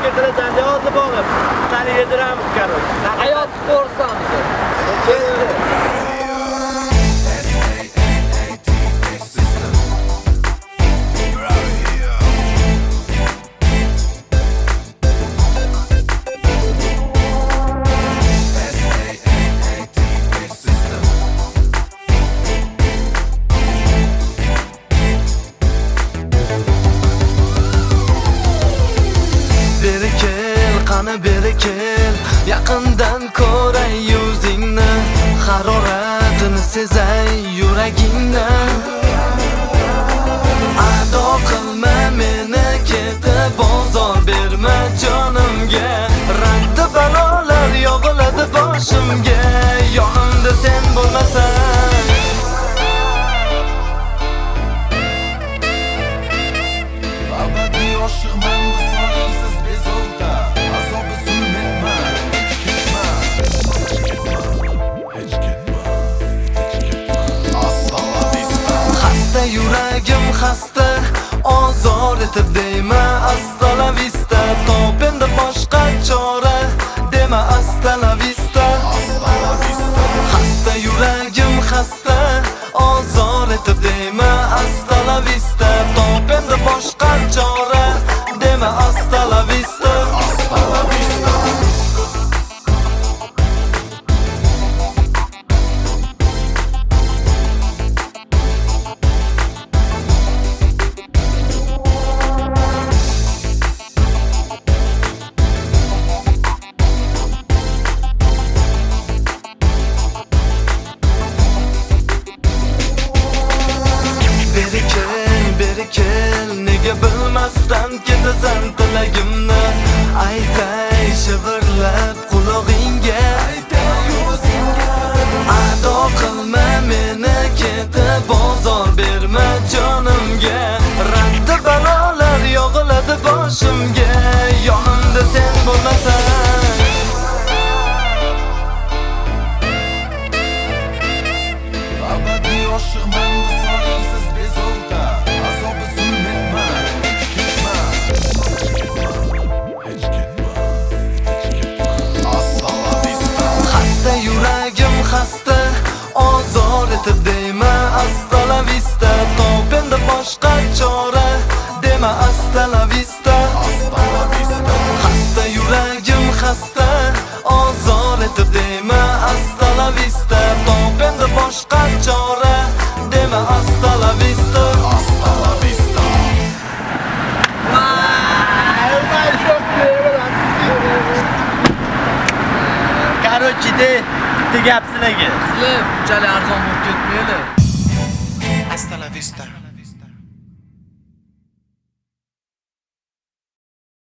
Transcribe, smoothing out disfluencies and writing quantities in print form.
getirasan, yozib olib. Seni yediramiz, korol. Hayot ko'rsamiz. Beri kel, yaqindan ko'ray yuzingni, haroratini sezay yuragingni. Ado qilma meni, ketib bozor berma jonimga. Raddi balolar yog'iladi boshimga, yonimda sen bo'lmasang. Abadiy oshiqman sonsiz bezovta. Yuragim xasta, ozor etib deyma hasta la vista. Top endi boshqa chora, dema hasta la vista. Xasta yuragim xasta, ozor etib deyma hasta la vista. Top endi boshqa chora, dema hasta la vista. Hasta la vista. Beri kel, nega bilmasdan ketasan tilagimni. Aytay shivirlab qulog'ingga, aytay o'zingga. Ado qilma meni, ketib bozor berma jonimga. Raddi balolar yog'iladi boshimga, yonimda sen bo'lmasang. Abadiy oshiqman sonsiz bezovta. Azobi zulmetma, ketma. Hech ketma. Hasta la vista. Xasta yuragim xasta, ozor etib deyma hasta la vista. Top endi boshqa chora, dema hasta la vista. Hasta la vista. Xasta yuragim xasta, ozor etib deyma hasta la vista. Top endi boshqa chora, dema hasta la vista. Hasta la vista. Короче, bitta gap sizlarga. Sizlar bunchalik arzon bo'lib ketmaydi. Hasta la vista.